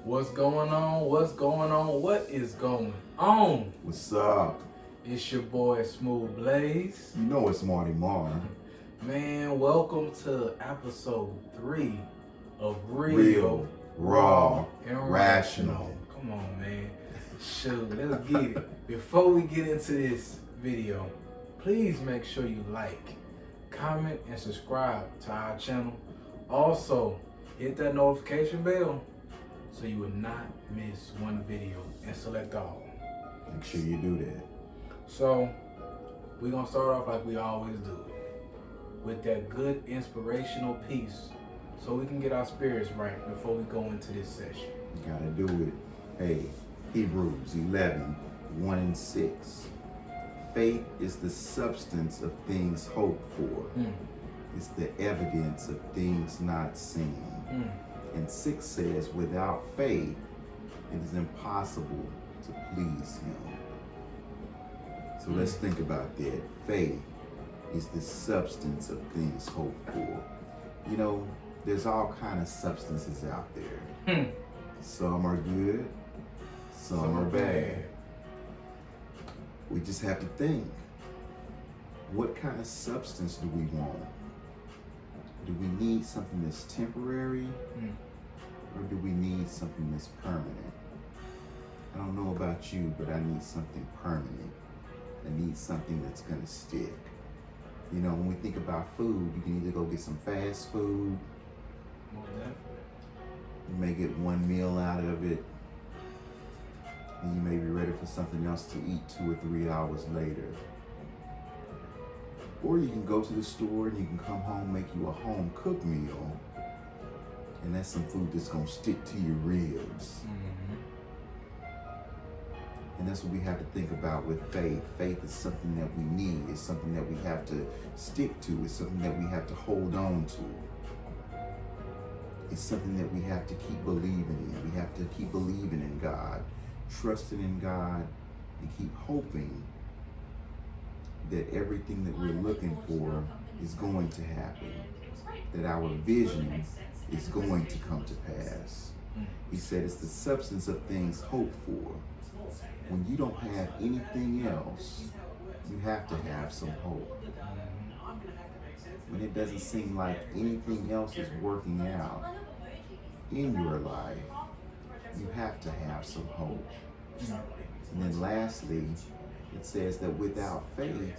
What's going on? What's going on? What is going on? What's up? It's your boy Smooth Blaze. You know it's Marty Mar. Man, welcome to episode 3 of Real, Raw, and Rational. Come on, man. Shoot, let's get it. Before we get into this video, please make sure you like, comment, and subscribe to our channel. Also, hit that notification bell so you will not miss one video, and select all. Make sure you do that. So, we're going to start off like we always do, with that good inspirational piece so we can get our spirits right before we go into this session. You gotta do it. Hey, Hebrews 11:1-6. Faith is the substance of things hoped for. It's the evidence of things not seen. And 6 says, without faith, it is impossible to please him. So let's think about that. Faith is the substance of things hoped for. You know, there's all kind of substances out there. Some are good, some are bad. We just have to think, what kind of substance do we want? Do we need something that's temporary? Or do we need something that's permanent? I don't know about you, but I need something permanent. I need something that's gonna stick. You know, when we think about food, you can either go get some fast food. You may get one meal out of it, and you may be ready for something else to eat 2 or 3 hours later. Or you can go to the store and you can come home, make you a home cooked meal, and that's some food that's gonna stick to your ribs. And that's what we have to think about with faith. Faith is something that we need. It's something that we have to stick to. It's something that we have to hold on to. It's something that we have to keep believing in. We have to keep believing in God, trusting in God, and keep hoping that everything that we're looking for is going to happen, that our vision is going to come to pass. He said it's the substance of things hoped for. When you don't have anything else, you have to have some hope. When it doesn't seem like anything else is working out in your life, you have to have some hope. And then lastly, it says that without faith,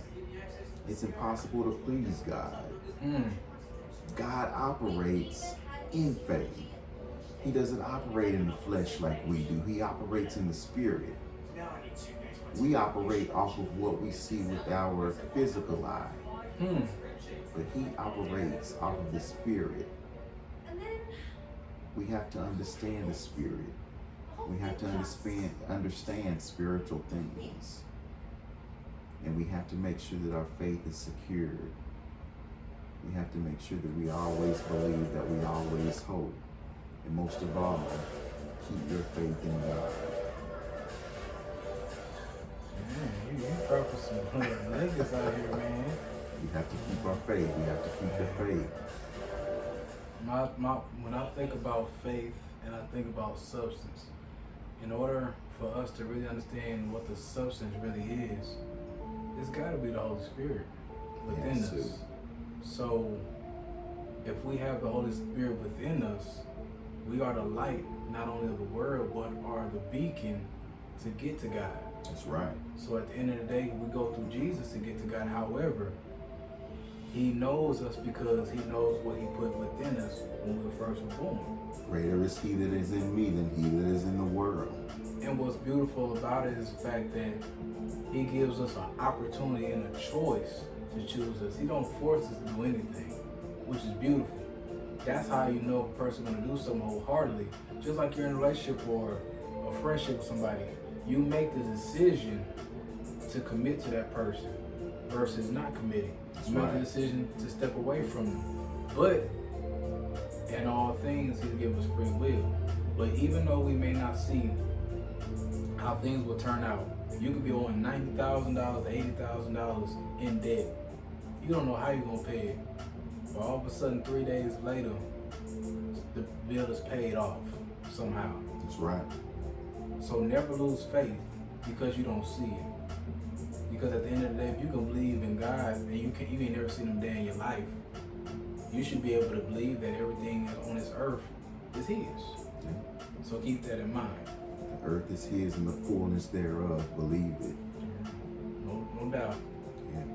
it's impossible to please God. God operates in faith. He doesn't operate in the flesh like we do. He operates in the spirit. We operate off of what we see with our physical eye. But he operates off of the spirit. We have to understand the spirit. We have to understand spiritual things. And we have to make sure that our faith is secured. We have to make sure that we always believe, that we always hope. And most of all, keep your faith in God. Man, you dropping some niggas out here, man. We have to keep our faith. We have to keep the faith. When I think about faith and I think about substance, in order for us to really understand what the substance really is, it's got to be the Holy Spirit within us. So if we have the Holy Spirit within us, we are the light, not only of the world, but are the beacon to get to God. That's right. So at the end of the day, we go through Jesus to get to God. However, he knows us because he knows what he put within us when we first were born. Greater is he that is in me than he that is in the world. And what's beautiful about it is the fact that he gives us an opportunity and a choice to choose us. He don't force us to do anything, which is beautiful. That's how you know if a person's going to do something wholeheartedly. Just like you're in a relationship or a friendship with somebody, you make the decision to commit to that person versus not committing. You make the decision to step away from them. But in all things, he'll give us free will. But even though we may not see how things will turn out, you could be owing $90,000, $80,000 in debt. You don't know how you're going to pay it. But all of a sudden, 3 days later, bill is paid off somehow. That's right. So never lose faith because you don't see it. Because at the end of the day, if you can believe in God and you ain't never seen him day in your life, you should be able to believe that everything on this earth is his. Yeah. So keep that in mind. The earth is his and the fullness thereof. Believe it. No doubt. Yeah.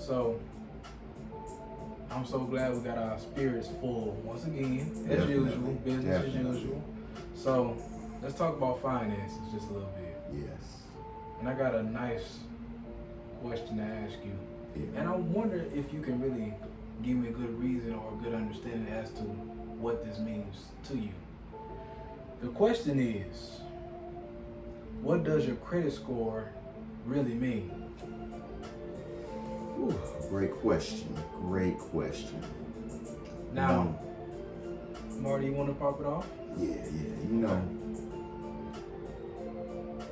So I'm so glad we got our spirits full once again, as Definitely. usual, business as usual. So let's talk about finances just a little bit. Yes. And I got a nice question to ask you. Yeah. And I wonder if you can really give me a good reason or a good understanding as to what this means to you. The question is, what does your credit score really mean? Ooh, great question. Great question. Now, Marty, you want to pop it off? Yeah. You know,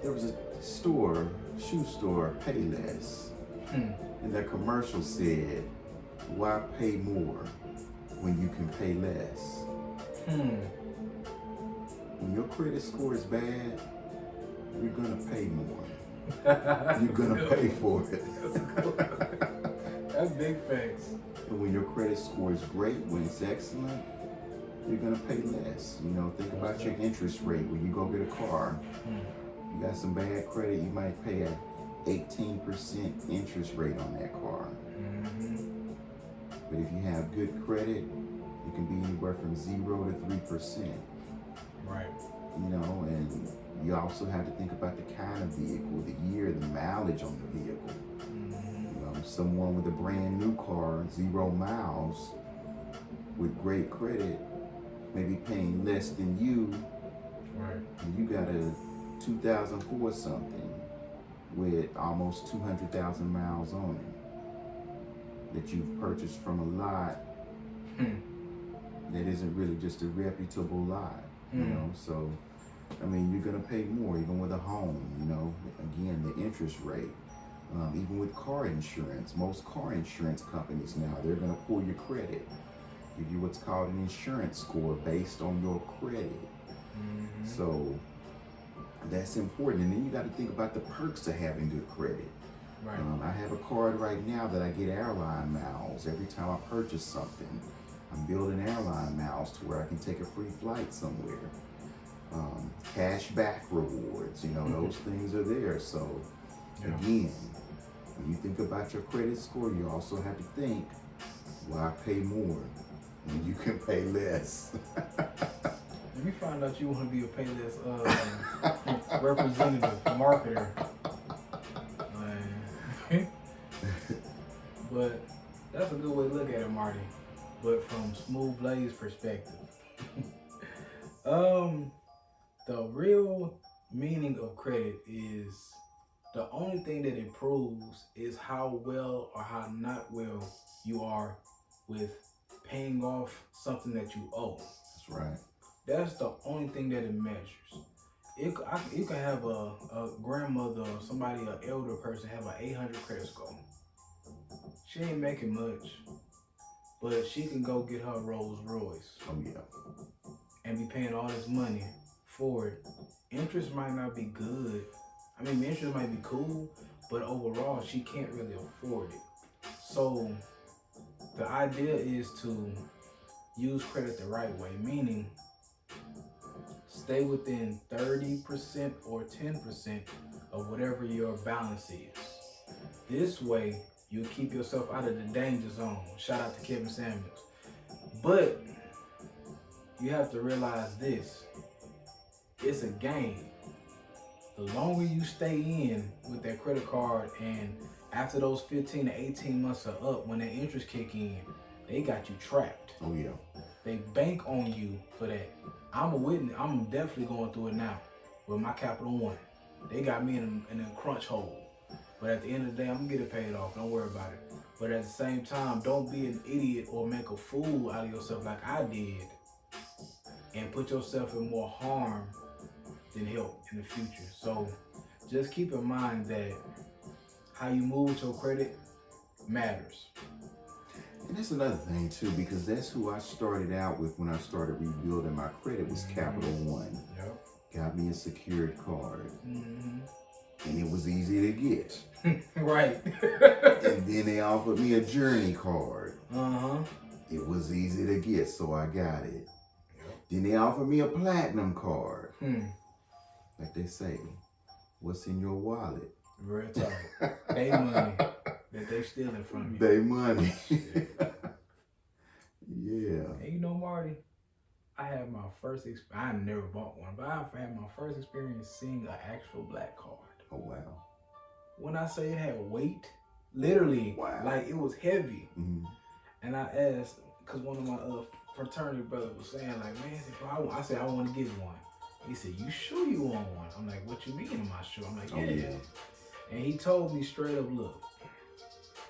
there was a shoe store, Payless, and that commercial said, "Why pay more when you can pay less?" When your credit score is bad, you're gonna pay more. You're gonna pay for it. That's big facts. And when your credit score is great, when it's excellent, you're gonna pay less. You know, think about your interest rate when you go get a car. You got some bad credit, you might pay a 18% interest rate on that car. But if you have good credit, it can be anywhere from 0 to 3%. Right. You know, and you also have to think about the kind of vehicle, the year, the mileage on the vehicle. You know, someone with a brand new car, 0 miles, with great credit, may be paying less than you. Right. And you got a 2004 something with almost 200,000 miles on it that you've purchased from a lot that isn't really just a reputable lot. You know, so I mean, you're gonna pay more even with a home. You know, again, the interest rate, even with car insurance. Most car insurance companies now, they're gonna pull your credit, give you what's called an insurance score based on your credit. So that's important. And then you got to think about the perks of having good credit. Right. I have a card right now that I get airline miles every time I purchase something. I'm building airline miles to where I can take a free flight somewhere. Cash back rewards, you know, those things are there. So again, when you think about your credit score, you also have to think, why pay more when you can pay less? If you find out you want to be a Payless representative, marketer, but that's a good way to look at it, Marty. But from Smooth Blaze perspective, the real meaning of credit is the only thing that it proves is how well or how not well you are with paying off something that you owe. That's right. That's the only thing that it measures. You can have a grandmother or somebody, an elder person, have an 800 credit score. She ain't making much, but she can go get her Rolls Royce. Oh yeah. And be paying all this money for it. Interest might not be good. I mean, interest might be cool, but overall, she can't really afford it. So the idea is to use credit the right way, meaning stay within 30% or 10% of whatever your balance is. This way, you'll keep yourself out of the danger zone. Shout out to Kevin Samuels. But you have to realize this. It's a game. The longer you stay in with that credit card, and after those 15 to 18 months are up, when that interest kick in, they got you trapped. Oh yeah. They bank on you for that. I'm a witness. I'm definitely going through it now with my Capital One. They got me in a crunch hole. But at the end of the day, I'm going to get it paid off. Don't worry about it. But at the same time, don't be an idiot or make a fool out of yourself like I did and put yourself in more harm than help in the future. So just keep in mind that how you move with your credit matters. And that's another thing too, because that's who I started out with when I started rebuilding my credit was Capital One. Yep. Got me a secured card. Mm-hmm. And it was easy to get. Right. And then they offered me a Journey card. Uh-huh. It was easy to get, so I got it. Yep. Then they offered me a Platinum card. Hmm. Like they say, what's in your wallet? Real talk. They money that they stealing from you. They money. Yeah. And you know, Marty, I had my first I never bought one, but I've had my first experience seeing an actual black card. Oh, wow. When I say it had weight, literally, Wow. like it was heavy. Mm-hmm. And I asked, because one of my fraternity brothers was saying, like, man, bro, I said, I want to get one. He said, you sure you want one? I'm like, what you mean am I sure? I'm like, yeah. Oh, yeah. And he told me straight up, look,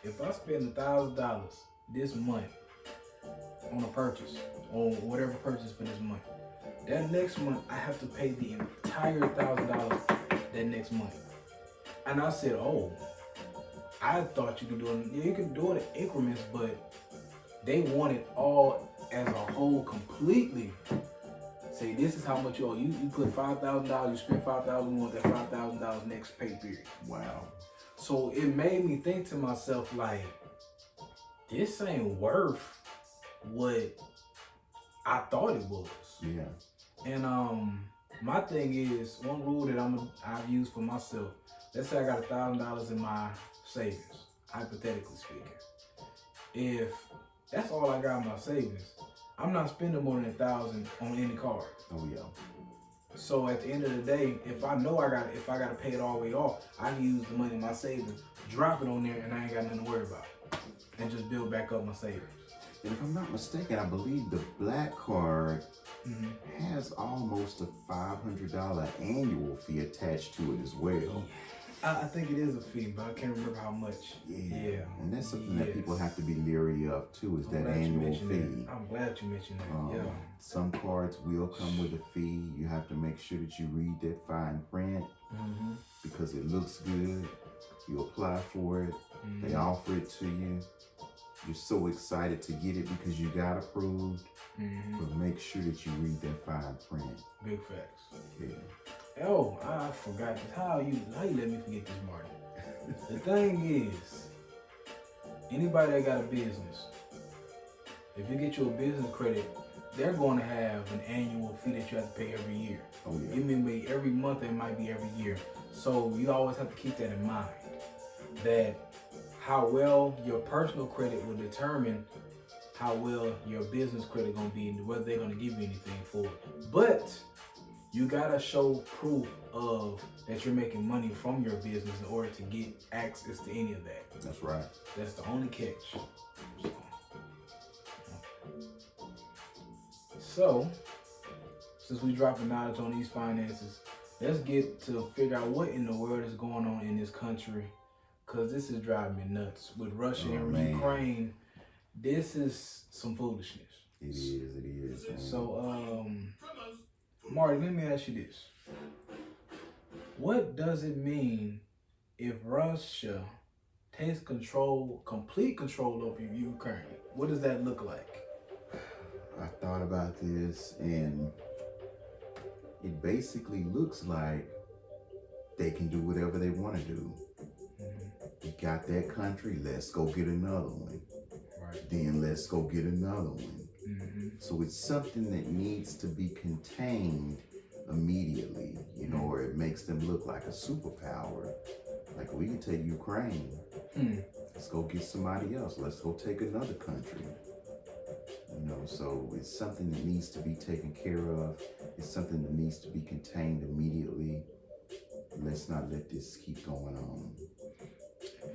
if I spend $1,000 this month on a purchase, on whatever purchase for this month, that next month I have to pay the entire $1,000 that next month. And I said, oh, I thought you could do it. Yeah, you could do it in increments, but they want it all as a whole completely. Say, this is how much you owe. You put $5,000, you spend $5,000, we want that $5,000 next pay period. Wow. So it made me think to myself, like, this ain't worth what I thought it was. Yeah. And my thing is, one rule that I've used for myself, let's say I got $1,000 in my savings, hypothetically speaking. If that's all I got in my savings, I'm not spending more than $1,000 on any card. Oh, yeah. So at the end of the day, if I know if I gotta pay it all the way off, I can use the money in my savings, drop it on there, and I ain't got nothing to worry about, and just build back up my savings. And if I'm not mistaken, I believe the black card has almost a $500 annual fee attached to it as well. I think it is a fee, but I can't remember how much. Yeah. And that's something that people have to be leery of too, is that annual fee. I'm glad you mentioned that. Yeah. Some cards will come with a fee. You have to make sure that you read that fine print because it looks good. You apply for it. They offer it to you. You're so excited to get it because you got approved. But make sure that you read that fine print. Big facts. Yeah. Oh, I forgot this. How you let me forget this, Marty? The thing is, anybody that got a business, if you get you a business credit, they're going to have an annual fee that you have to pay every year. Oh, yeah. It may be every month, it might be every year. So you always have to keep that in mind. That how well your personal credit will determine how well your business credit going to be and whether they're going to give you anything for it. But you gotta show proof of that you're making money from your business in order to get access to any of that. That's right. That's the only catch. So, since we dropping knowledge on these finances, let's get to figure out what in the world is going on in this country, because this is driving me nuts. With Russia and Ukraine, this is some foolishness. It is. Man. So, Marty, let me ask you this. What does it mean if Russia takes complete control over Ukraine? What does that look like? I thought about this, and it basically looks like they can do whatever they want to do. We got that country, let's go get another one. Right. Then let's go get another one. So it's something that needs to be contained immediately, or it makes them look like a superpower. Like, we can take Ukraine. Let's go get somebody else. Let's go take another country. So it's something that needs to be taken care of. It's something that needs to be contained immediately. Let's not let this keep going on.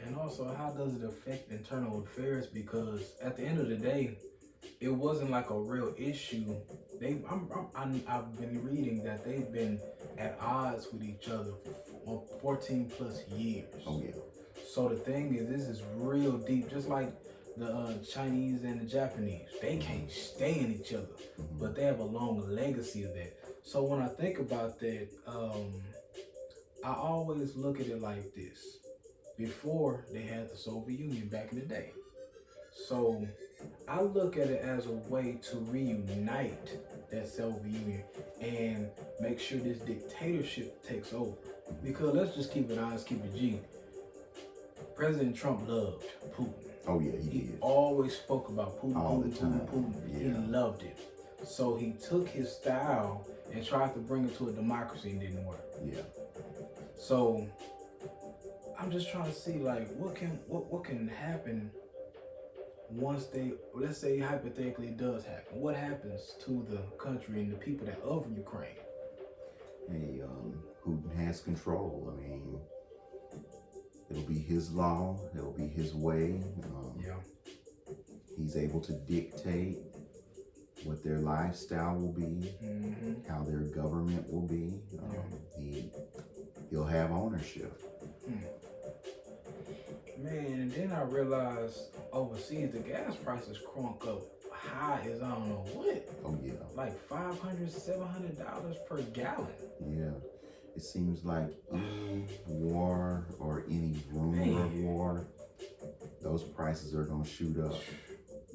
And also, how does it affect internal affairs? Because at the end of the day, it wasn't like a real issue. I've been reading that they've been at odds with each other for 14 plus years. Oh, yeah. So the thing is, this is real deep. Just like the Chinese and the Japanese, they can't stand each other, but they have a long legacy of that. So when I think about that, I always look at it like this. Before, they had the Soviet Union back in the day. So I look at it as a way to reunite that self-union and make sure this dictatorship takes over. Because let's just keep it honest, keep it G. President Trump loved Putin. Oh yeah, he did. Always spoke about Putin, All Putin, the time. Putin, Putin. Yeah. He loved it. So he took his style and tried to bring it to a democracy and didn't work. Yeah. So I'm just trying to see like what can happen once they, let's say hypothetically it does happen. What happens to the country and the people that of Ukraine? Hey, Putin has control. I mean, it'll be his law. It'll be his way. Yeah. He's able to dictate what their lifestyle will be, how their government will be. He'll have ownership. Man, and then I realized overseas the gas prices crunk up high as I don't know what. Oh yeah. Like $500, $700 per gallon. Yeah. It seems like any war or any rumor of war, those prices are gonna shoot up.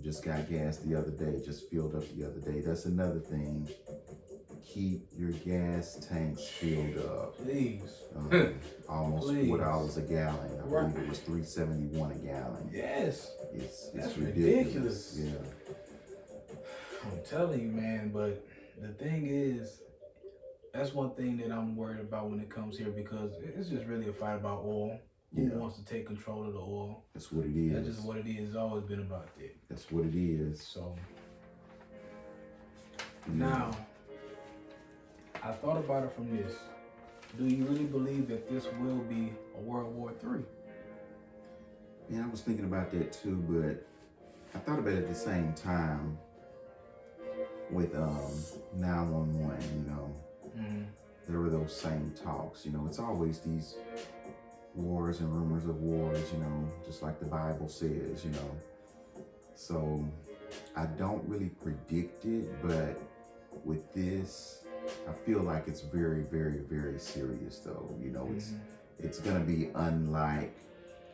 Just got gas the other day, just filled up the other day. That's another thing. Keep your gas tanks filled up. Please. Almost Please. $4 a gallon. I believe it was $3.71 a gallon. Yes. It's ridiculous. Yeah. I'm telling you, man, but the thing is, that's one thing that I'm worried about when it comes here, because it's just really a fight about oil. Who wants to take control of the oil? That's what it is. That's just what it is. It's always been about that. That's what it is. So now, I thought about it from this. Do you really believe that this will be a World War III? Yeah, I was thinking about that too, but I thought about it at the same time with 911, you know. There were those same talks, you know. It's always these wars and rumors of wars, you know, just like the Bible says, you know. So I don't really predict it, but with this, I feel like it's very, very, very serious though. You know, it's gonna be unlike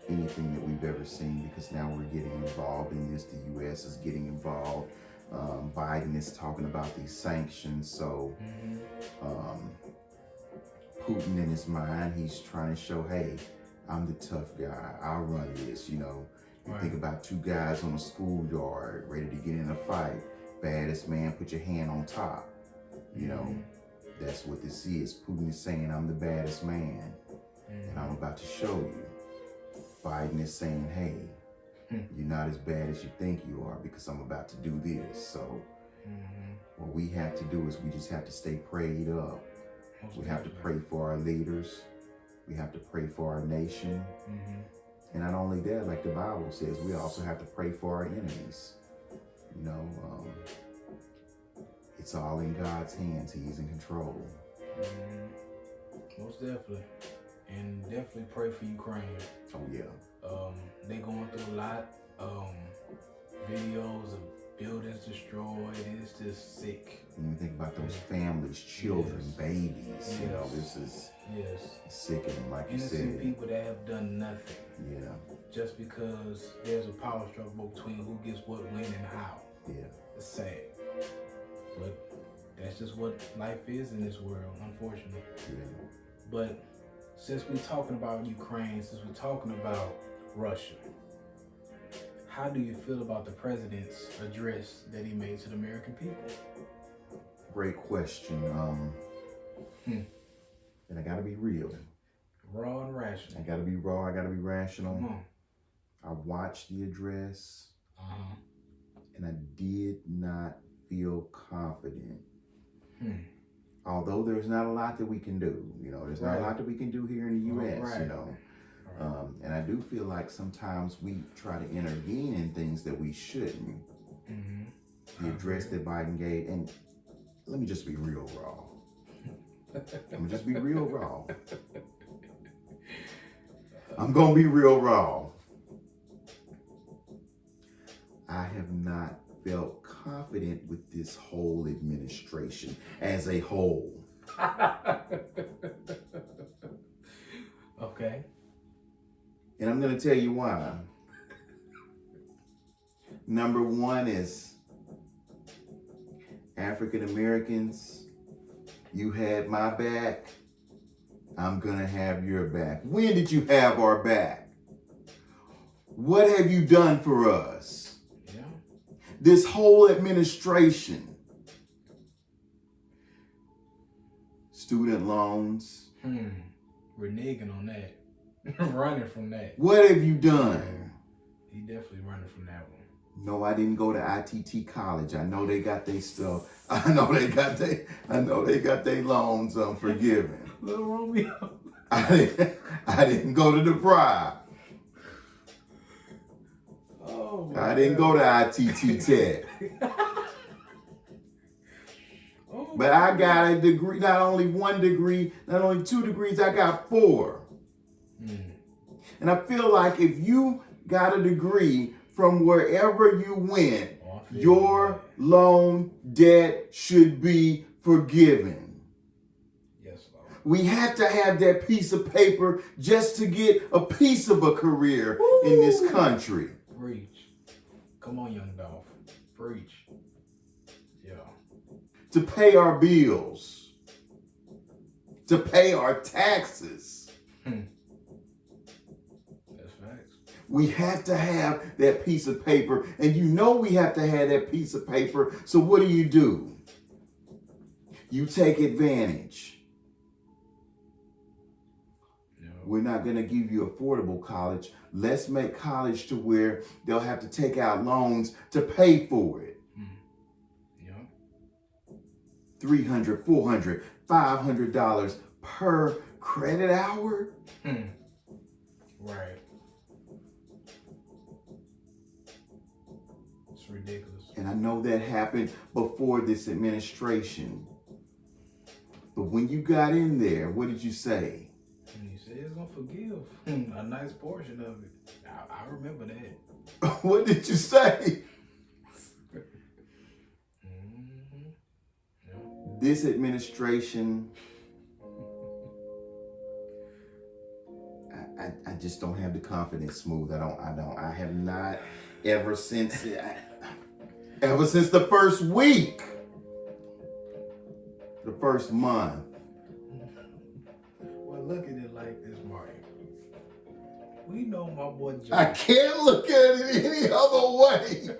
anything that we've ever seen, because now we're getting involved in this. The US is getting involved. Biden is talking about these sanctions. So Putin in his mind, he's trying to show, hey, I'm the tough guy. I'll run this, you know. You think about two guys on a schoolyard ready to get in a fight. Baddest man, put your hand on top. You know, that's what this is. Putin is saying, I'm the baddest man, and I'm about to show you. Biden is saying, hey, you're not as bad as you think you are, because I'm about to do this. So what we have to do is we just have to stay prayed up. We have to pray for our leaders. We have to pray for our nation. And not only that, like the Bible says, we also have to pray for our enemies. You know, it's all in God's hands. He's in control. Most definitely. And definitely pray for Ukraine. Oh yeah. They're going through a lot. Videos of buildings destroyed. It's just sick. When you think about those families, children, babies, you know, this is sickening, like you said. Innocent people that have done nothing. Yeah. Just because there's a power struggle between who gets what, when, and how. Yeah. It's sad. But that's just what life is in this world, unfortunately. Yeah. But since we're talking about Ukraine, since we're talking about Russia, how do you feel about the president's address that he made to the American people? Great question. And I gotta be real. Raw and rational. I gotta be raw, I gotta be rational. Come on. I watched the address and I did not feel confident. Although there's not a lot that we can do, you know, there's not a lot that we can do here in the U.S., you know. And I do feel like sometimes we try to intervene in things that we shouldn't. The address that Biden gave, and let me just be real raw. I'm gonna just be real raw. I'm gonna be real raw. I have not felt confident with this whole administration as a whole. Okay. And I'm gonna tell you why. Number one is African Americans, you had my back, I'm gonna have your back. When did you have our back? What have you done for us? Yeah. This whole administration, student loans. Reneging on that. Running from that. What have you done? He definitely running from that one. No, I didn't go to ITT college. I know they got their stuff. I know they got their loans forgiven. Little Romeo. I didn't go to the Pride. Oh, I didn't go to ITT Tech. But I got a degree, not only one degree, not only 2 degrees, I got 4. And I feel like if you got a degree from wherever you went, your loan debt should be forgiven. Yes, Lord. We have to have that piece of paper just to get a piece of a career in this country. Preach. Come on, young Dolph. Preach. Yeah. To pay our bills, to pay our taxes. That's facts. We have to have that piece of paper, and you know we have to have that piece of paper. So what do? You take advantage. No. We're not going to give you affordable college. Let's make college to where they'll have to take out loans to pay for it. $300, $400, $500 per credit hour. Right. It's ridiculous. And I know that happened before this administration. But when you got in there, what did you say? And you said it's going to forgive a nice portion of it. I remember that. What did you say? This administration, I just don't have the confidence, Smooth. I have not ever since the first week, the first month. Well, look at it like this, Marty. We know my boy Joe. I can't look at it any other way.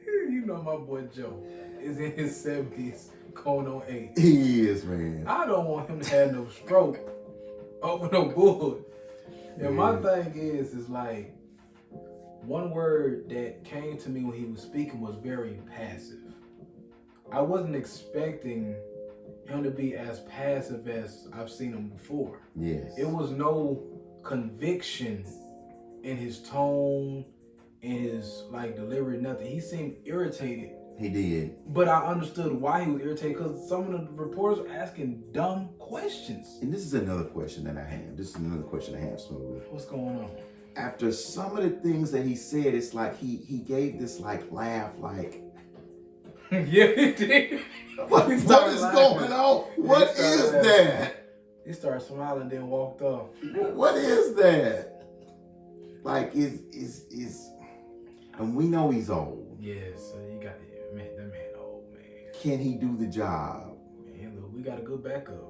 You know my boy Joe is in his 70s, going on 8. He is, man. I don't want him to have no stroke over no bull. And my thing is like, one word that came to me when he was speaking was very passive. I wasn't expecting him to be as passive as I've seen him before. Yes. It was no conviction in his tone, in his delivery, nothing. He seemed irritated. He did. But I understood why he was irritated, because some of the reporters were asking dumb questions. And this is another question that I have. Smooth. What's going on? After some of the things that he said, it's like he gave this laugh, Yeah, he did. What is going on? What is that? He started smiling, then walked off. What is that? Is and we know he's old. Yes, you got that man old, man. Can he do the job? Man, look, we got a good backup.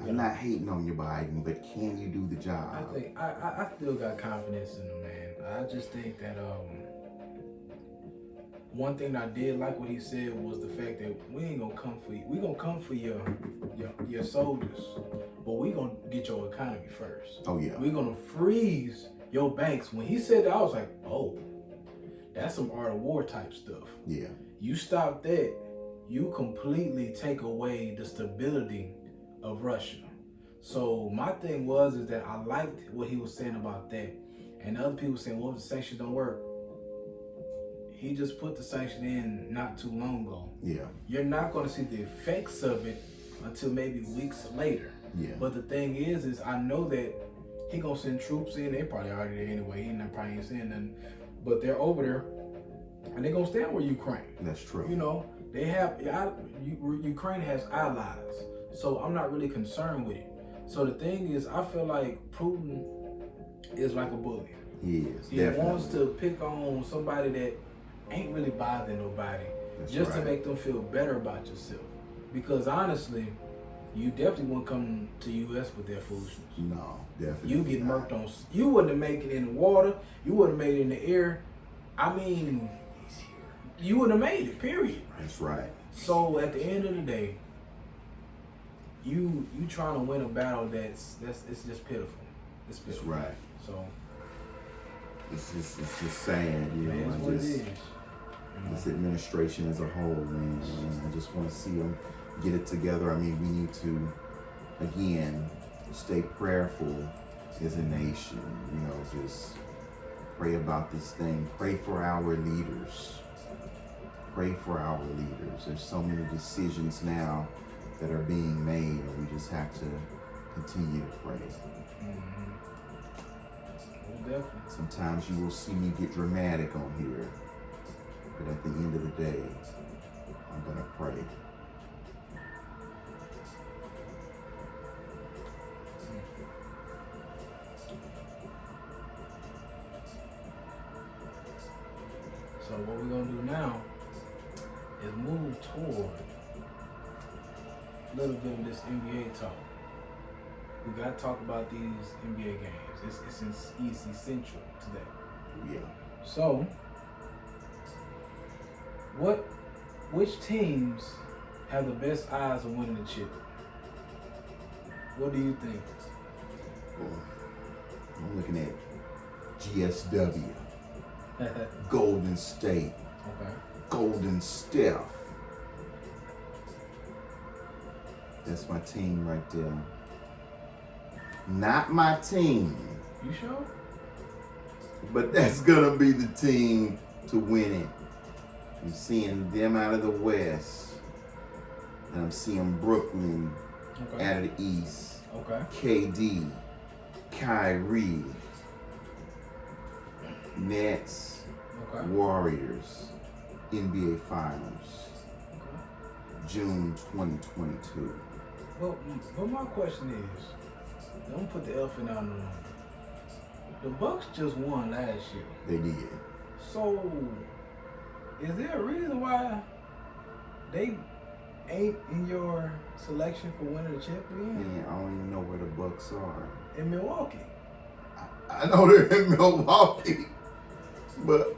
I'm not hating on you, Biden, but can you do the job? I think I still got confidence in him, man. I just think that one thing I did like what he said was the fact that we ain't gonna come for you. We gonna come for your soldiers, but we gonna get your economy first. Oh yeah. We gonna freeze your banks. When he said that, I was like, oh, that's some art of war type stuff. Yeah. You stop that, you completely take away the stability of Russia. So my thing is that I liked what he was saying about that. And other people saying, well, the sanctions don't work. He just put the sanction in not too long ago. Yeah. You're not going to see the effects of it until maybe weeks later. Yeah. But the thing is I know that he going to send troops in. They probably already there anyway. He probably ain't saying nothing. But they're over there, and they're going to stand with Ukraine. That's true. You know, they have, Ukraine has allies. So I'm not really concerned with it. So the thing is, I feel like Putin is like a bully. He is. He definitely wants to pick on somebody that ain't really bothering nobody, just to make them feel better about yourself. Because honestly, you definitely wouldn't come to US with that foolishness. No, definitely. You get murked on. You wouldn't have made it in the water. You wouldn't have made it in the air. I mean, you wouldn't have made it. Period. That's right. So at the end of the day, you trying to win a battle it's just pitiful. It's pitiful. That's right. So it's just sad, you know. It's what it is. This administration as a whole, man. I just want to see them get it together. I mean, we need to, again, stay prayerful as a nation. You know, just pray about this thing. Pray for our leaders. Pray for our leaders. There's so many decisions now that are being made, and we just have to continue to pray. Definitely. Sometimes you will see me get dramatic on here, but at the end of the day, I'm gonna pray. So what we're gonna do now is move toward a little bit of this NBA talk. We gotta talk about these NBA games. It's essential to that. Yeah. So, which teams have the best odds of winning the chip? What do you think? Well, I'm looking at GSW, Golden State, Okay. Golden Steph. That's my team right there. Not my team, You sure? but that's gonna be the team to win it. I'm seeing them out of the West, and I'm seeing Brooklyn Okay. out of the East. Okay. KD, Kyrie, Nets, Okay. Warriors, NBA Finals, Okay. June 2022. But my question is, don't put the elephant out in the room. The Bucks just won last year. They did. So, is there a reason why they ain't in your selection for winning the chip again? Man, I don't even know where the Bucks are. In Milwaukee. I know they're in Milwaukee, but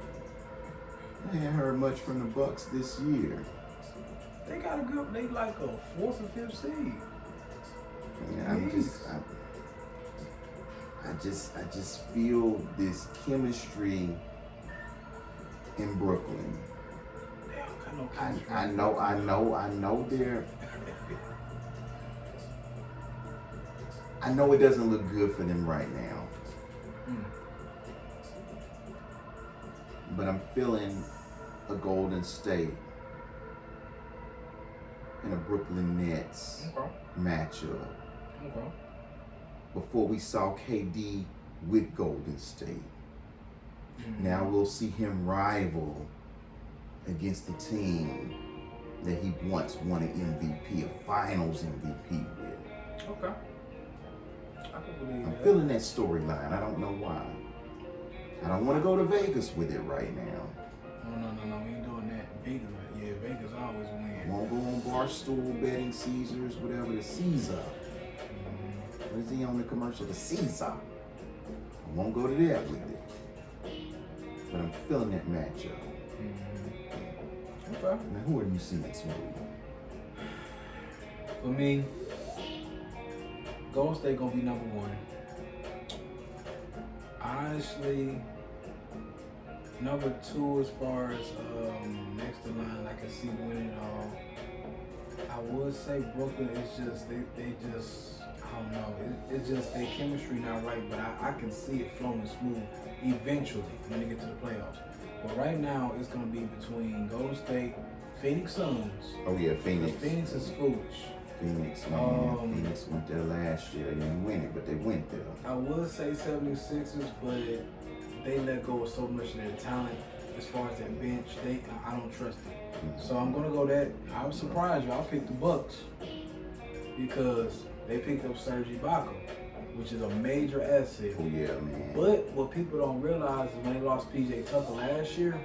I ain't heard much from the Bucks this year. They got a good, they like a 4th or 5th seed. Man, I just feel this chemistry in Brooklyn. They don't got no chemistry. I know they're. I know it doesn't look good for them right now. But I'm feeling a Golden State and a Brooklyn Nets matchup. Okay. Before we saw KD with Golden State. Now we'll see him rival against the team that he once won an MVP, a Finals MVP with. Okay. I can believe I'm that. feeling that storyline. I don't know why. I don't want to go to Vegas with it right now. No, we ain't doing that. Vegas always win. Won't go on Barstool, Betting, Caesars, whatever, the Caesar. What is he on the commercial? The Caesar. I won't go to that with it. But I'm feeling that matchup. Okay. Now, who are you seeing, Smooth? For me, Golden State gonna be number 1. Honestly, number 2 as far as next in line, I can see winning it all. I would say Brooklyn is just they just I don't know. It's just their chemistry not right, but I can see it flowing smooth eventually when they get to the playoffs. But right now it's gonna be between Golden State, Phoenix Suns. Oh yeah, Phoenix. Phoenix is foolish. Phoenix, man. Phoenix went there last year. They didn't win it, but they went there. I would say 76ers, but they let go of so much of their talent as far as that bench. I don't trust them. So I'm gonna go that. I was surprised you. I'll pick the Bucks because they picked up Serge Ibaka. which is a major asset. Oh yeah, man. But what people don't realize is when they lost PJ Tucker last year,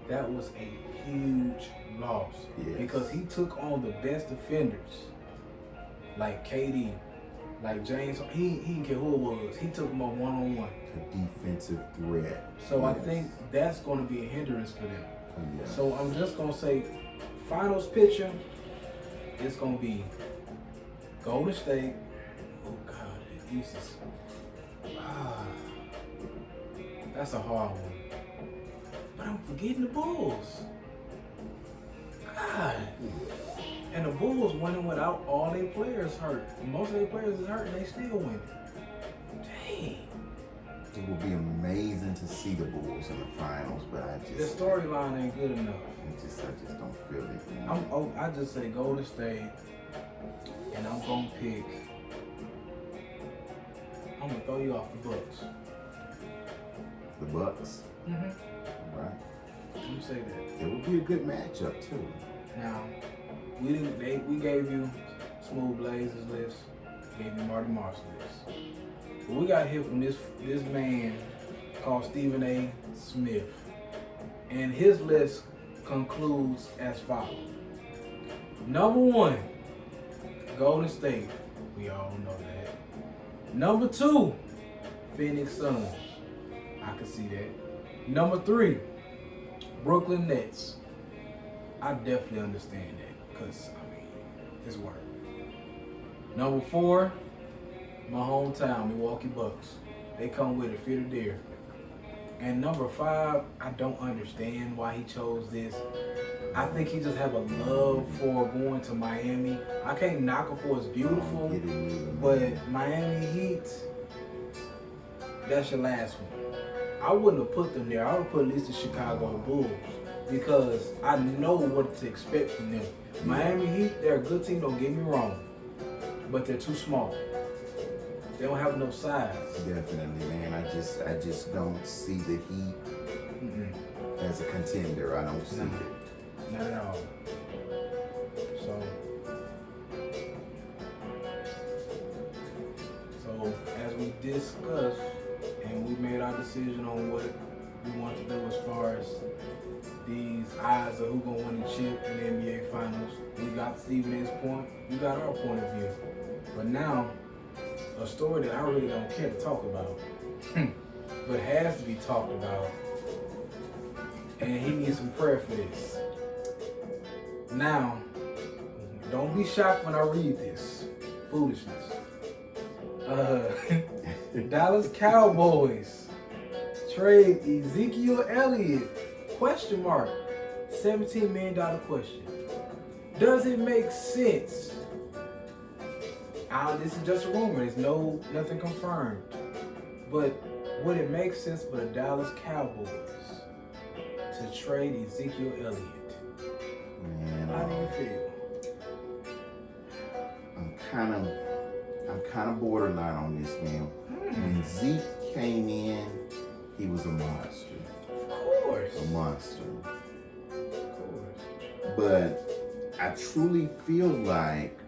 that was a huge loss. Yes. Because he took on the best defenders, like KD, like James. He didn't care who it was. He took them on one-on-one. A defensive threat. So I think that's going to be a hindrance for them. Oh, yeah. So I'm just going to say, finals picture, it's going to be Golden State. Oh, God, the East is... that's a hard one. But I'm forgetting the Bulls. God. And the Bulls winning without all their players hurt. Most of their players is hurt and they still win. Dang. It will be amazing to see the Bulls in the finals, but I just... The storyline ain't good enough. I just don't feel it. You know? I just say Golden State, and I'm gonna pick. I'm gonna throw you off the Bucks. The Bucks. Mm-hmm. All right. Let me say that. It would be a good matchup too. Now, we gave you Smooth Blazers list, gave you Marty Marsh's list. But we got here from this man called Stephen A. Smith, and his list concludes as follows. Number 1, Golden State. We all know that. Number 2, Phoenix Suns. I can see that. Number 3, Brooklyn Nets. I definitely understand that because, I mean, it's work. Number 4, my hometown, Milwaukee Bucks. They come with a fit of deer. And number 5, I don't understand why he chose this. I think he just have a love for going to Miami. I can't knock him for it's beautiful, but Miami Heat, that's your last one. I wouldn't have put them there. I would have put at least the Chicago Bulls because I know what to expect from them. Miami Heat, they're a good team, don't get me wrong, but they're too small. They don't have enough size. Definitely, man. I just don't see the Heat as a contender. I don't see it. Not at all. So as we discussed and we made our decision on what we want to do as far as these odds of who's gonna win the chip in the NBA Finals, we got Stephen A's point. You got our point of view. But now, a story that I really don't care to talk about, but has to be talked about, and he needs some prayer for this. Now, don't be shocked when I read this foolishness. Dallas Cowboys trade Ezekiel Elliott, question mark, $17 million question. Does it make sense? This is just a rumor. There's nothing confirmed. But would it make sense for the Dallas Cowboys to trade Ezekiel Elliott? Man, How do you feel? I'm kind of borderline on this, man. When Zeke came in, he was a monster. Of course. A monster. Of course. But I truly feel like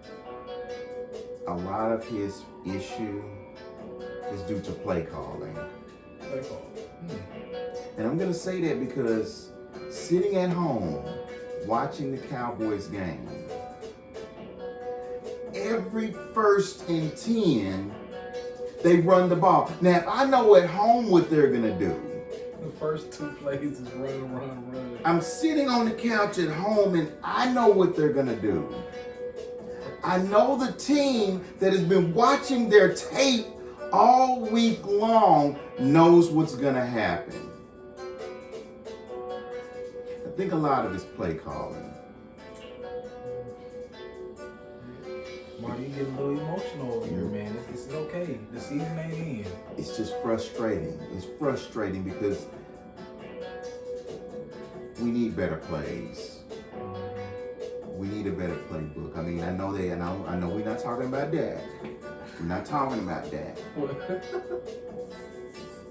a lot of his issue is due to play calling. Play call. And I'm going to say that because sitting at home, watching the Cowboys game, every 1st and 10, they run the ball. Now, if I know at home what they're going to do, The first 2 plays is run. I'm sitting on the couch at home and I know what they're going to do. I know the team that has been watching their tape all week long knows what's going to happen. I think a lot of it's play calling. Marty, you getting a little emotional over here, man. It's okay. The season ain't in. It's just frustrating. It's frustrating because we need better plays. We need a better playbook. I mean, I know we're not talking about Dak. We're not talking about Dak.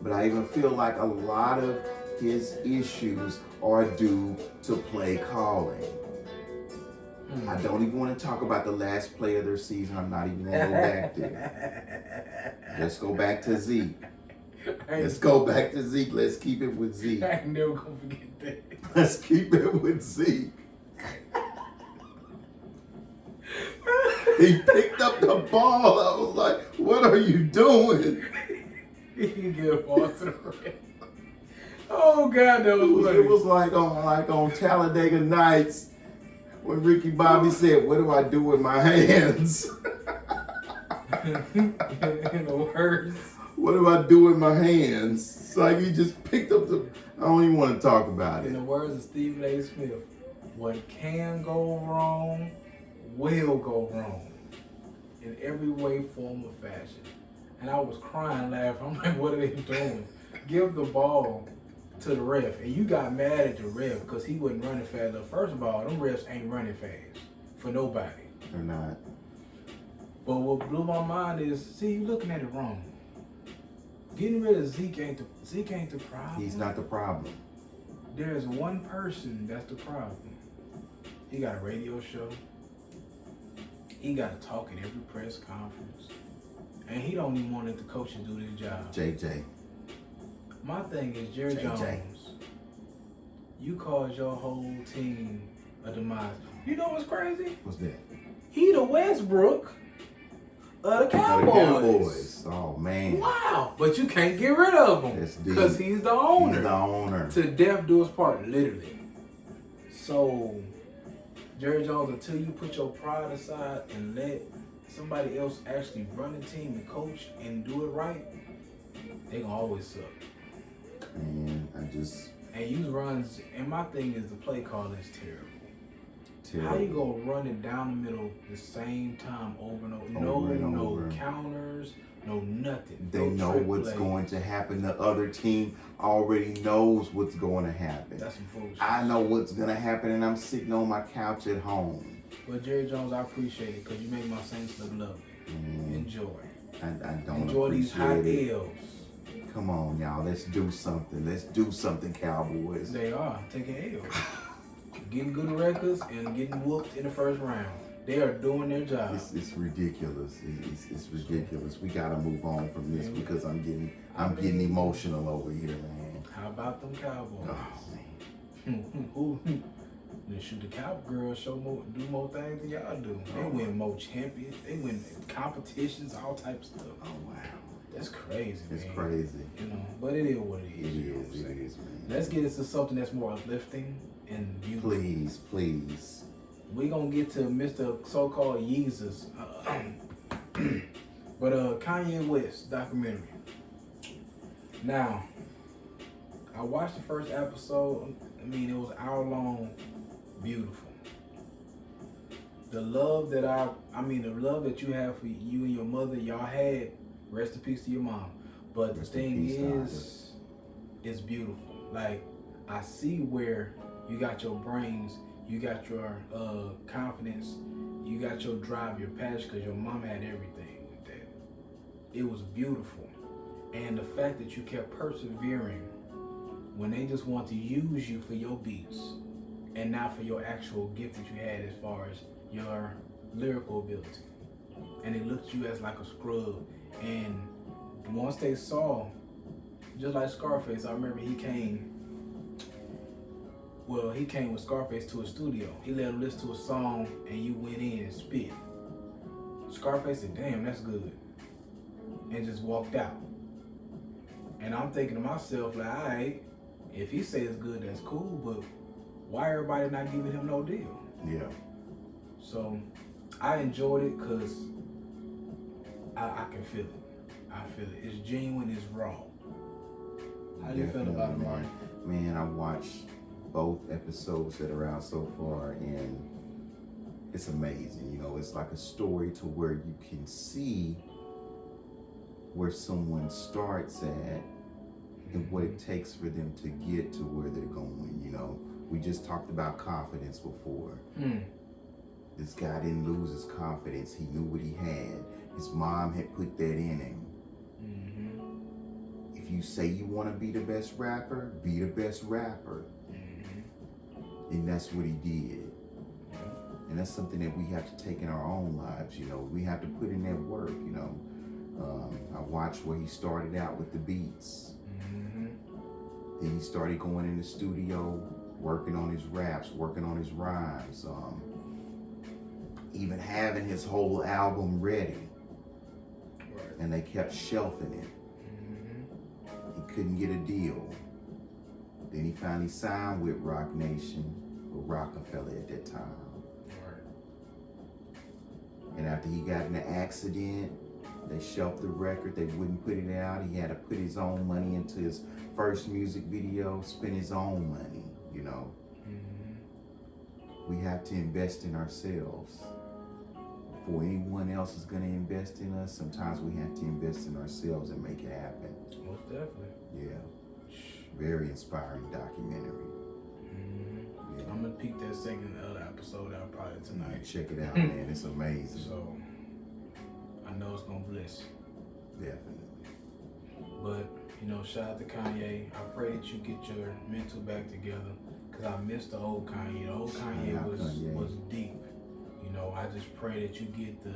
But I even feel like a lot of his issues are due to play calling. I don't even want to talk about the last play of their season. I'm not even going to go back there. Let's go back to Zeke. Let's go back to Zeke. Let's keep it with Zeke. I ain't never gonna forget that. Let's keep it with Zeke. He picked up the ball. I was like, what are you doing? He get a ball to the ref. Oh God, that was funny. It was like on Talladega Nights when Ricky Bobby said, what do I do with my hands? In the words. What do I do with my hands? It's like he just picked up the... I don't even want to talk about it. In the words of Stephen A. Smith, what can go wrong will go wrong in every way, form, or fashion. And I was crying, laughing. I'm like, what are they doing? Give the ball to the ref. And you got mad at the ref because he wasn't running fast enough. First of all, them refs ain't running fast for nobody. They're not. But what blew my mind is, see, you looking at it wrong. Getting rid of Zeke ain't the problem. He's not the problem. There's one person that's the problem. He got a radio show. He got to talk at every press conference. And he don't even want to let the coaches do their job. JJ. My thing is, Jerry Jones, you caused your whole team a demise. You know what's crazy? What's that? He the Westbrook of the Cowboys. Oh, man. Wow. But you can't get rid of him. Because he's the owner. He's the owner. To death do his part, literally. So, Jerry Jones, until you put your pride aside and let somebody else actually run the team and coach and do it right, they gonna always suck. Man, And you runs, and my thing is the play call is terrible. Terrible. How you gonna run it down the middle the same time over and over? No counters, no nothing. They know what's going to happen. The other team already knows what's going to happen. That's some foolishness. I know what's going to happen, and I'm sitting on my couch at home. But Jerry Jones, I appreciate it because you make my Saints look lovely. Enjoy. I don't enjoy these hot L's. Come on, y'all. Let's do something. Let's do something, Cowboys. They are taking L's. Getting good records and getting whooped in the first round. They are doing their job. It's ridiculous. It's ridiculous. We gotta move on from this because I'm getting emotional over here, man. How about them Cowboys? Oh, man. Then shoot, the Cowgirls do more things than y'all do. They win more champions. They win competitions, all types of stuff. Oh wow. That's crazy, man. It's crazy. You know, but it is what it is. It is, man. Let's get into something that's more uplifting and beautiful. Please. We're going to get to Mr. so-called Yeezus. But Kanye West documentary. Now, I watched the first episode. I mean, it was hour long, beautiful. The love that the love that you have for you and your mother, y'all had, rest in peace to your mom. But the thing is, it's beautiful. Like, I see where you got your brains, you got your confidence, you got your drive, your passion, because your mom had everything with that. It was beautiful. And the fact that you kept persevering when they just want to use you for your beats and not for your actual gift that you had as far as your lyrical ability. And they looked at you as like a scrub. And once they saw, just like Scarface, I remember he came with Scarface to a studio. He let him listen to a song and you went in and spit. Scarface said, damn, that's good. And just walked out. And I'm thinking to myself, like, all right, if he says it's good, that's cool, but why everybody not giving him no deal? Yeah. So I enjoyed it because I can feel it. I feel it. It's genuine, it's raw. How do you feel about it, Marty? Man, I watched both episodes that are out so far, and it's amazing. You know, it's like a story to where you can see where someone starts at and what it takes for them to get to where they're going. You know, we just talked about confidence before. This guy didn't lose his confidence. He knew what he had. His mom had put that in him. If you say you want to be the best rapper, be the best rapper. And that's what he did. And that's something that we have to take in our own lives. You know, we have to put in that work. You know, I watched where he started out with the beats. Then he started going in the studio, working on his raps, working on his rhymes, even having his whole album ready. And they kept shelving it. He couldn't get a deal. Then he finally signed with Roc Nation, or Rockefeller at that time. And after he got in an accident, they shelved the record. They wouldn't put it out. He had to put his own money into his first music video, spend his own money, you know. We have to invest in ourselves. Before anyone else is going to invest in us, sometimes we have to invest in ourselves and make it happen. Most definitely. Yeah. Very inspiring documentary. Yeah. I'm going to peek that second episode out probably tonight. Check it out, man. It's amazing. So, I know it's going to bless. Definitely. But, you know, shout out to Kanye. I pray that you get your mental back together, because I miss the old Kanye. The old Kanye was deep. You know, I just pray that you get the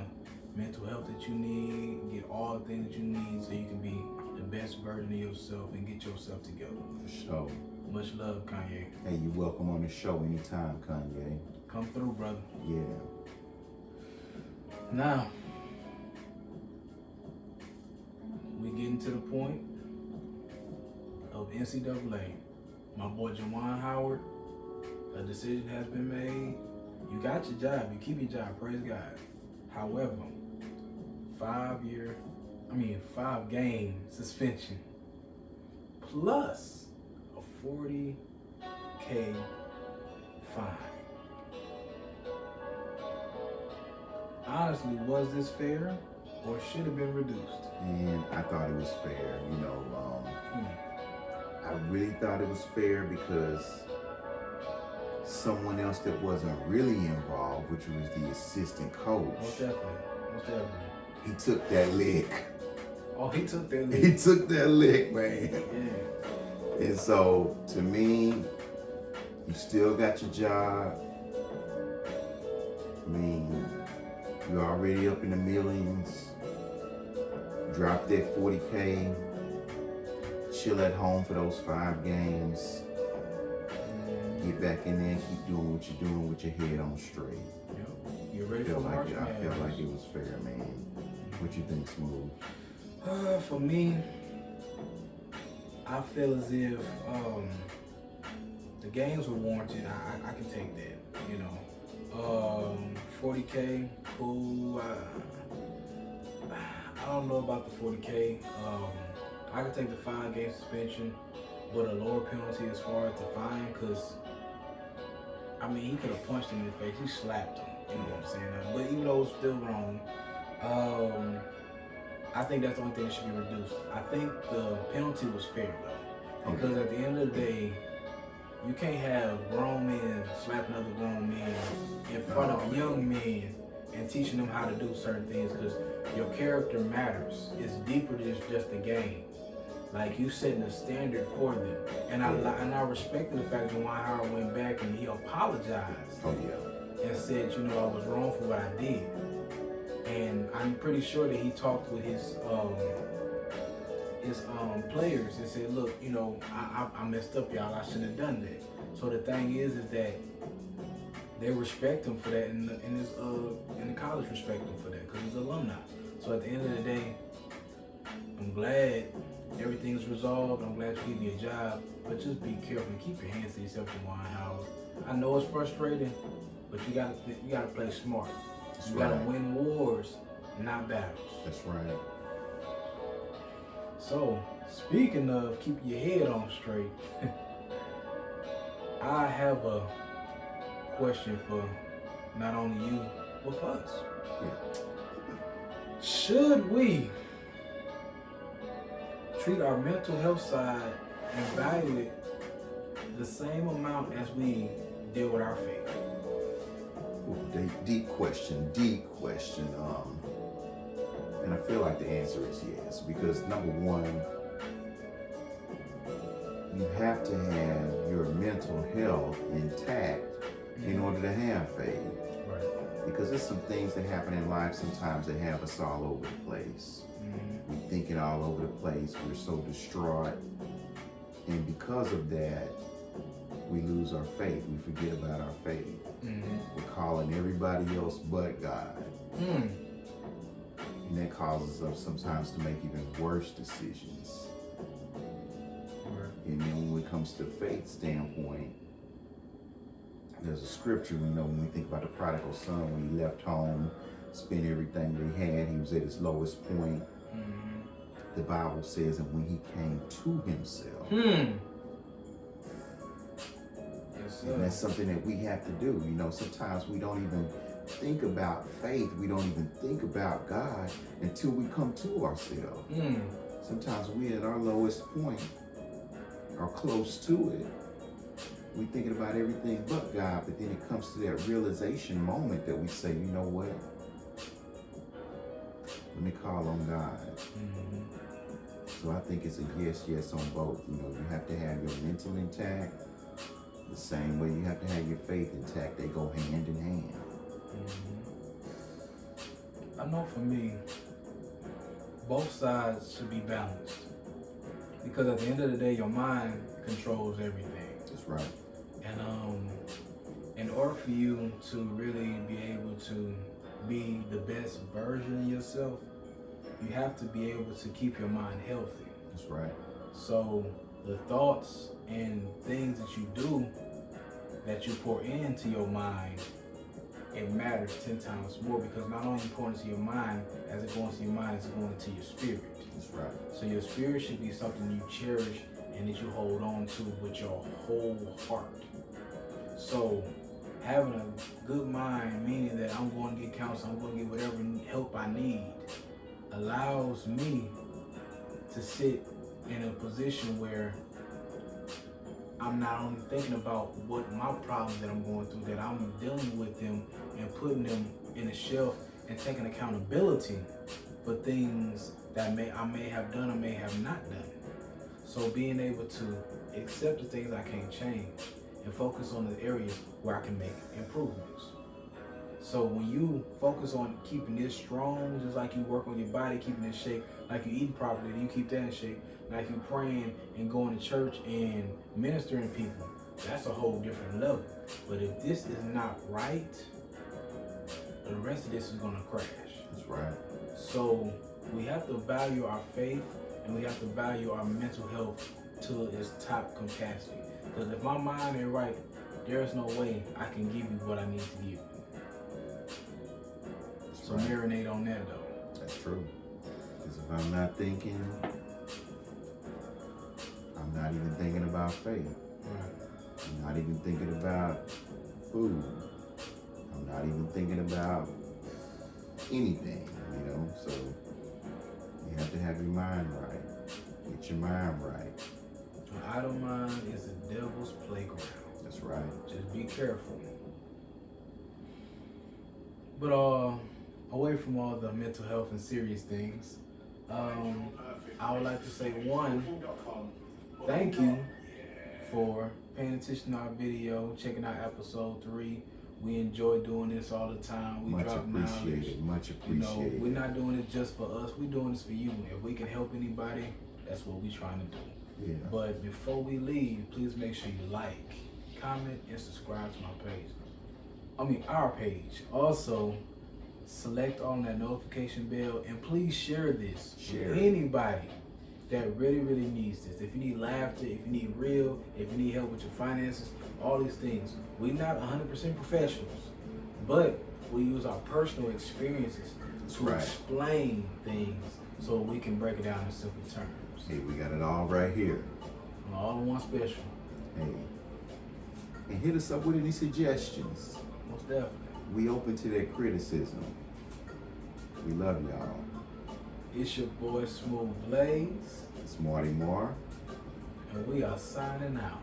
mental health that you need, get all the things that you need so you can be the best version of yourself and get yourself together. For sure. Much love, Kanye. Hey, you're welcome on the show anytime, Kanye. Come through, brother. Yeah. Now, we getting to the point of NCAA. My boy Juwan Howard, a decision has been made. You got your job, you keep your job, praise God. However, 5-game suspension plus a $40,000 fine. Honestly, was this fair or should have been reduced? And I thought it was fair, you know. I really thought it was fair because someone else that wasn't really involved, which was the assistant coach. Most definitely. He took that lick. Oh, he took that lick. He took that lick, man. Yeah. And so, to me, you still got your job. I mean, you're already up in the millions. Drop that $40,000. Chill at home for those 5 games. Get back in there and keep doing what you're doing with your head on straight. Yep. You're ready for March Madness. I felt like it was fair, man. What you think, Smooth? For me, I feel as if the games were warranted. I can take that, you know. $40,000, cool. I don't know about the $40,000. I could take the 5-game suspension with a lower penalty as far as the fine, because I mean, he could have punched him in the face. He slapped him. You know what I'm saying? But even though it's still wrong, I think that's the only thing that should be reduced. I think the penalty was fair though, because at the end of the day, you can't have grown men slapping other grown men in front of young men and teaching them how to do certain things, because your character matters. It's deeper than just the game. Like, you setting a standard for them. And I respected the fact that Juwan Howard went back and he apologized. And said, you know, I was wrong for what I did. And I'm pretty sure that he talked with his players and said, look, you know, I messed up, y'all. I shouldn't have done that. So the thing is that they respect him for that, and the college respect him for that, because he's alumni. So at the end of the day, I'm glad everything's resolved. I'm glad you're getting your job, but just be careful and keep your hands to yourself, Juwan Howard. I know it's frustrating, but you gotta play smart. You gotta win wars, not battles. That's right. So, speaking of keeping your head on straight, I have a question for not only you, but for us. Should we treat our mental health side and value it the same amount as we deal with our faith? Ooh, deep question. And I feel like the answer is yes, because number one, you have to have your mental health intact in order to have faith. Right. Because there's some things that happen in life sometimes that have us all over the place. Mm-hmm. We're thinking all over the place. We're so distraught. And because of that, we lose our faith. We forget about our faith. Mm-hmm. We're calling everybody else but God. Mm. And that causes us sometimes to make even worse decisions. Right. And then when it comes to faith standpoint, there's a scripture, when we think about the prodigal son, when he left home, spent everything that he had, he was at his lowest point. Mm-hmm. The Bible says, and when he came to himself, Yes, sir. and that's something that we have to do. Sometimes we don't even think about faith. We don't even think about God until we come to ourselves. Sometimes we at our lowest point are close to it. We thinking about everything but God, but then it comes to that realization moment that we say, you know what? Let me call on God. Mm-hmm. So I think it's a yes on both. You have to have your mental intact the same way you have to have your faith intact. They go hand in hand. Mm-hmm. I know for me, both sides should be balanced. Because at the end of the day, your mind controls everything. That's right. And in order for you to really be able to be the best version of yourself, you have to be able to keep your mind healthy. That's right. So the thoughts and things that you do, that you pour into your mind, it matters 10 times more, because not only pour into your mind, as it goes into your mind, it's going into your spirit. That's right. So your spirit should be something you cherish and that you hold on to with your whole heart. So having a good mind, meaning that I'm going to get counseling, I'm going to get whatever help I need, allows me to sit in a position where I'm not only thinking about what my problems that I'm going through, that I'm dealing with them and putting them in a shelf and taking accountability for things that I may have done or may have not done. So being able to accept the things I can't change and focus on the areas where I can make improvements. So when you focus on keeping this strong, just like you work on your body, keeping it in shape, like you eat properly, you keep that in shape, like you praying and going to church and ministering to people, that's a whole different level. But if this is not right, the rest of this is gonna crash. That's right. So we have to value our faith and we have to value our mental health to its top capacity. Because if my mind ain't right, there's no way I can give you what I need to give you. So right. Marinate on that though. That's true. Because if I'm not thinking, I'm not even thinking about faith. Right. I'm not even thinking about food. I'm not even thinking about anything, So you have to have your mind right. Get your mind right. An idle mind is the devil's playground. That's right. Just be careful. But away from all the mental health and serious things, I would like to say, one, thank you for paying attention to our video, checking out episode 3. We enjoy doing this all the time. We Much drop knowledge. appreciated. Much appreciated. We're not doing it just for us. We're doing this for you. If we can help anybody, that's what we're trying to do. Yeah. But before we leave, please make sure you like, comment, and subscribe to our page. Also, select on that notification bell, and please share this with anybody that really, really needs this. If you need laughter, if you need real, if you need help with your finances, all these things. We're not 100% professionals, but we use our personal experiences to explain things so we can break it down in simple terms. Hey, we got it all right here. All in one special. Hey. And hit us up with any suggestions. Most definitely. We open to that criticism. We love y'all. It's your boy Smooth Blaze. It's Marty Moore. And we are signing out.